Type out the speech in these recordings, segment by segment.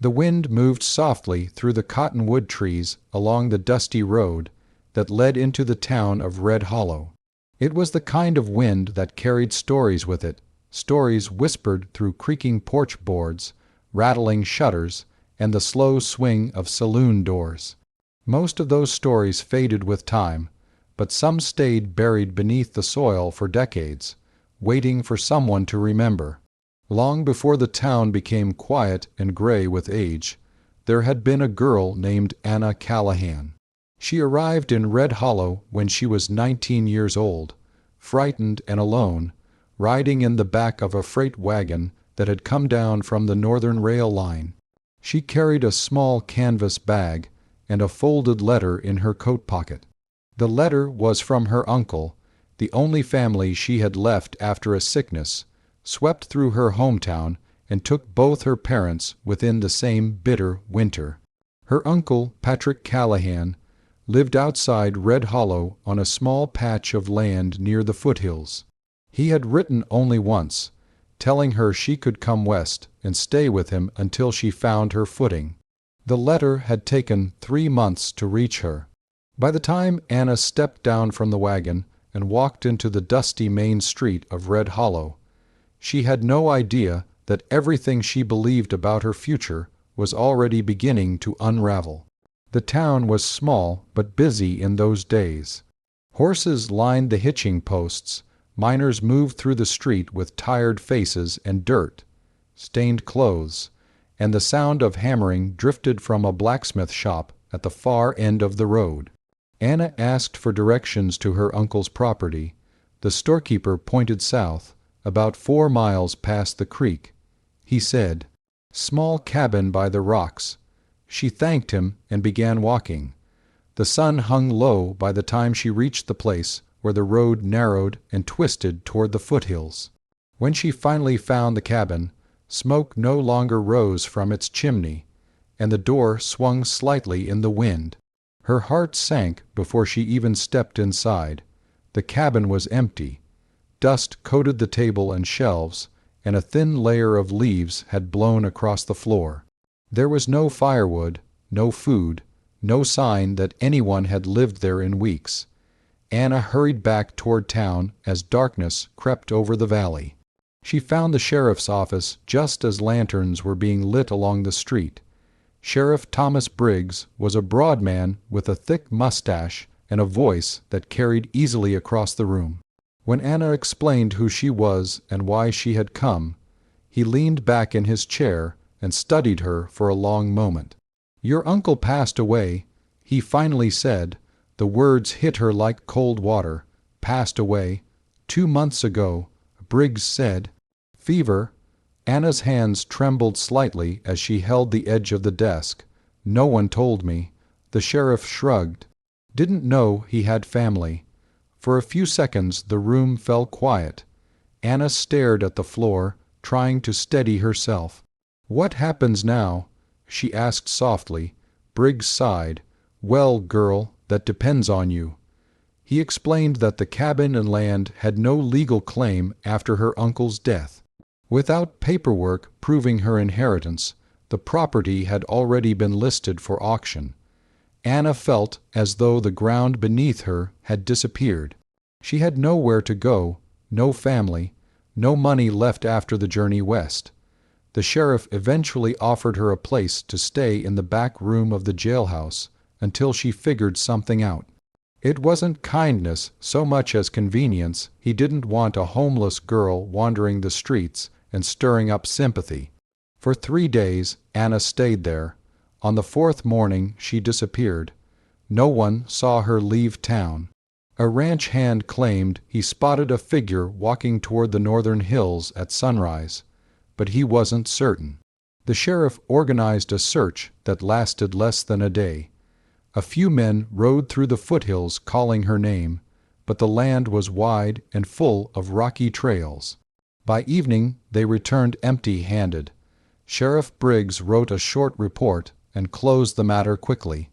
The wind moved softly through the cottonwood trees along the dusty road that led into the town of Red Hollow. It was the kind of wind that carried stories with it, stories whispered through creaking porch boards, rattling shutters, and the slow swing of saloon doors. Most of those stories faded with time, but some stayed buried beneath the soil for decades, waiting for someone to remember. Long before the town became quiet and gray with age, there had been a girl named Anna Callahan. She arrived in Red Hollow when she was 19 years old, frightened and alone, riding in the back of a freight wagon that had come down from the Northern Rail line. She carried a small canvas bag and a folded letter in her coat pocket. The letter was from her uncle, the only family she had left after a sickness swept through her hometown and took both her parents within the same bitter winter. Her uncle, Patrick Callahan, lived outside Red Hollow on a small patch of land near the foothills. He had written only once, telling her she could come west and stay with him until she found her footing. The letter had taken 3 months to reach her. By the time Anna stepped down from the wagon and walked into the dusty main street of Red Hollow, she had no idea that everything she believed about her future was already beginning to unravel. The town was small but busy in those days. Horses lined the hitching posts, miners moved through the street with tired faces and dirt, stained clothes, and the sound of hammering drifted from a blacksmith shop at the far end of the road. Anna asked for directions to her uncle's property. The storekeeper pointed south, about 4 miles past the creek. He said, "Small cabin by the rocks." She thanked him and began walking. The sun hung low by the time she reached the place where the road narrowed and twisted toward the foothills. When she finally found the cabin, smoke no longer rose from its chimney, and the door swung slightly in the wind. Her heart sank before she even stepped inside. The cabin was empty. Dust coated the table and shelves, and a thin layer of leaves had blown across the floor. There was no firewood, no food, no sign that anyone had lived there in weeks. Anna hurried back toward town as darkness crept over the valley. She found the sheriff's office just as lanterns were being lit along the street. Sheriff Thomas Briggs was a broad man with a thick mustache and a voice that carried easily across the room. When Anna explained who she was and why she had come, he leaned back in his chair and studied her for a long moment. "Your uncle passed away," he finally said. The words hit her like cold water. "Passed away 2 months ago," Briggs said. "Fever." Anna's hands trembled slightly as she held the edge of the desk. "No one told me." The sheriff shrugged. "Didn't know he had family." For a few seconds the room fell quiet. Anna stared at the floor, trying to steady herself. "What happens now?" she asked softly. Briggs sighed. "Well, girl, that depends on you." He explained that the cabin and land had no legal claim after her uncle's death. Without paperwork proving her inheritance, the property had already been listed for auction. Anna felt as though the ground beneath her had disappeared. She had nowhere to go, no family, no money left after the journey west. The sheriff eventually offered her a place to stay in the back room of the jailhouse until she figured something out. It wasn't kindness so much as convenience. He didn't want a homeless girl wandering the streets and stirring up sympathy. For 3 days, Anna stayed there. On the 4th morning, she disappeared. No one saw her leave town. A ranch hand claimed he spotted a figure walking toward the northern hills at sunrise, but he wasn't certain. The sheriff organized a search that lasted less than a day. A few men rode through the foothills calling her name, but the land was wide and full of rocky trails. By evening, they returned empty-handed. Sheriff Briggs wrote a short report and closed the matter quickly.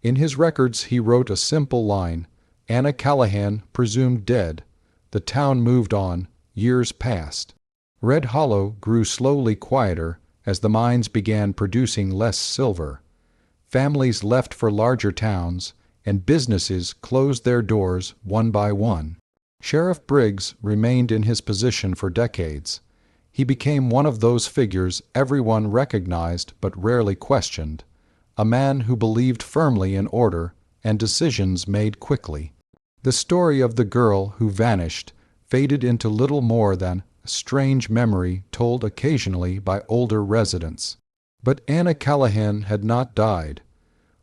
In his records he wrote a simple line, "Anna Callahan presumed dead." The town moved on. Years passed. Red Hollow grew slowly quieter as the mines began producing less silver. Families left for larger towns, and businesses closed their doors one by one. Sheriff Briggs remained in his position for decades. He became one of those figures everyone recognized but rarely questioned, a man who believed firmly in order and decisions made quickly. The story of the girl who vanished faded into little more than a strange memory told occasionally by older residents. But Anna Callahan had not died.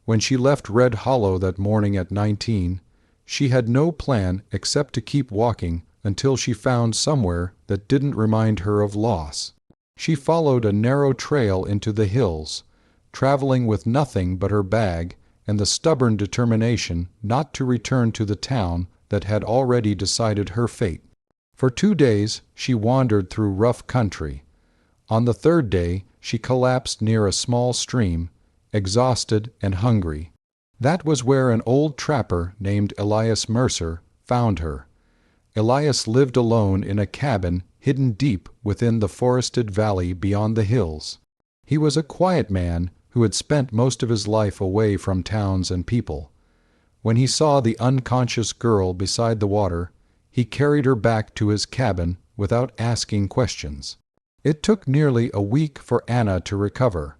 When she left Red Hollow that morning at 19, she had no plan except to keep walking until she found somewhere that didn't remind her of loss. She followed a narrow trail into the hills, traveling with nothing but her bag and the stubborn determination not to return to the town that had already decided her fate. For 2 days she wandered through rough country. On the third day she collapsed near a small stream, exhausted and hungry. That was where an old trapper named Elias Mercer found her. Elias lived alone in a cabin hidden deep within the forested valley beyond the hills. He was a quiet man who had spent most of his life away from towns and people. When he saw the unconscious girl beside the water, he carried her back to his cabin without asking questions. It took nearly a week for Anna to recover.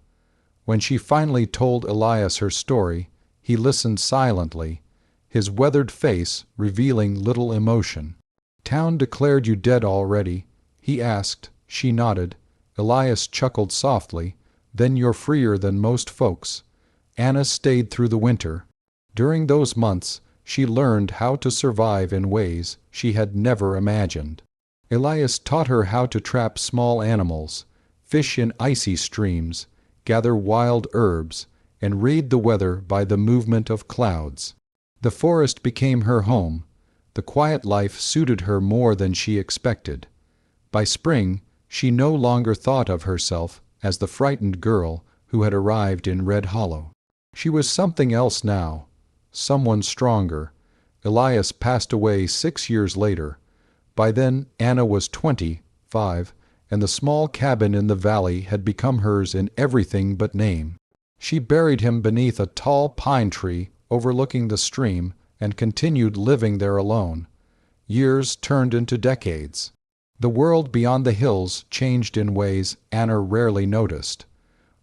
When she finally told Elias her story, he listened silently, his weathered face revealing little emotion. "Town declared you dead already?" he asked. She nodded. Elias chuckled softly. "Then you're freer than most folks." Anna stayed through the winter. During those months, she learned how to survive in ways she had never imagined. Elias taught her how to trap small animals, fish in icy streams, gather wild herbs, and read the weather by the movement of clouds. The forest became her home. The quiet life suited her more than she expected. By spring, she no longer thought of herself as the frightened girl who had arrived in Red Hollow. She was something else now, someone stronger. Elias passed away 6 years later. By then, Anna was 25, and the small cabin in the valley had become hers in everything but name. She buried him beneath a tall pine tree overlooking the stream and continued living there alone. Years turned into decades. The world beyond the hills changed in ways Anna rarely noticed.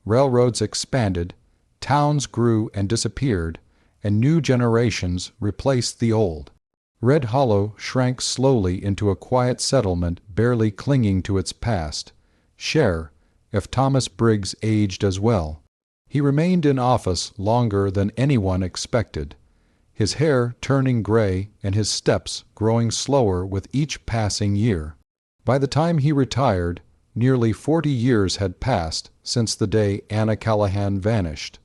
Railroads expanded, towns grew and disappeared, and new generations replaced the old. Red Hollow shrank slowly into a quiet settlement barely clinging to its past. If Thomas Briggs aged as well. He remained in office longer than anyone expected, his hair turning gray and his steps growing slower with each passing year. By the time he retired, nearly 40 years had passed since the day Anna Callahan vanished.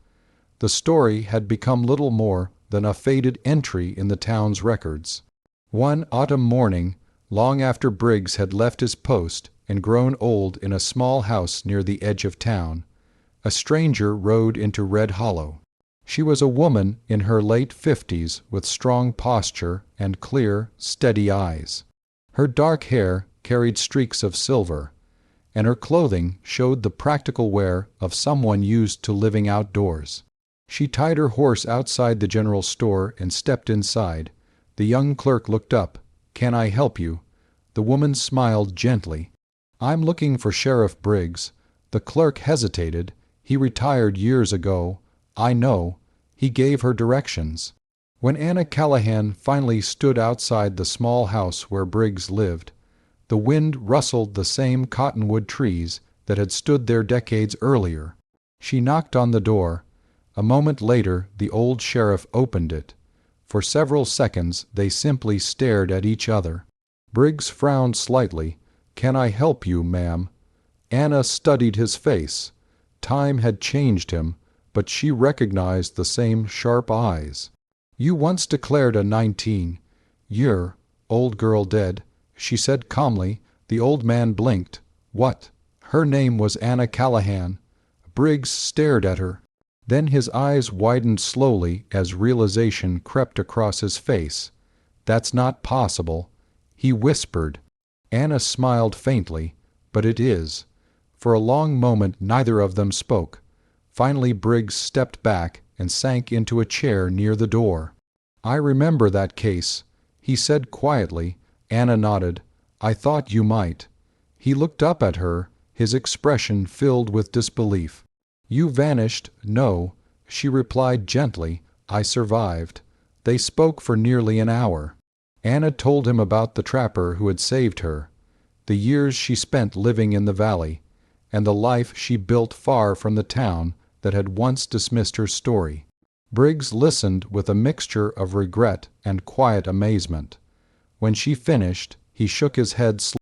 The story had become little more than a faded entry in the town's records. One autumn morning, long after Briggs had left his post and grown old in a small house near the edge of town, a stranger rode into Red Hollow. She was a woman in her late 50s with strong posture and clear, steady eyes. Her dark hair carried streaks of silver, and her clothing showed the practical wear of someone used to living outdoors. She tied her horse outside the general store and stepped inside. The young clerk looked up. "Can I help you?" The woman smiled gently. "I'm looking for Sheriff Briggs." The clerk hesitated. "He retired years ago." "I know." He gave her directions. When Anna Callahan finally stood outside the small house where Briggs lived, the wind rustled the same cottonwood trees that had stood there decades earlier. She knocked on the door. A moment later, the old sheriff opened it. For several seconds, they simply stared at each other. Briggs frowned slightly. "Can I help you, ma'am?" Anna studied his face. Time had changed him, but she recognized the same sharp eyes. "You once declared a 19-year old girl dead," she said calmly. The old man blinked. "What?" Her name was Anna Callahan. Briggs stared at her. Then his eyes widened slowly as realization crept across his face. "That's not possible," he whispered. Anna smiled faintly. "But it is. For a long moment neither of them spoke. Finally Briggs stepped back and sank into a chair near the door. "I remember that case," he said quietly. Anna nodded. "I thought you might." He looked up at her, his expression filled with disbelief. "You vanished, no," she replied gently. "I survived." They spoke for nearly an hour. Anna told him about the trapper who had saved her, the years she spent living in the valley, and the life she built far from the town that had once dismissed her story. Briggs listened with a mixture of regret and quiet amazement. When she finished, he shook his head slowly.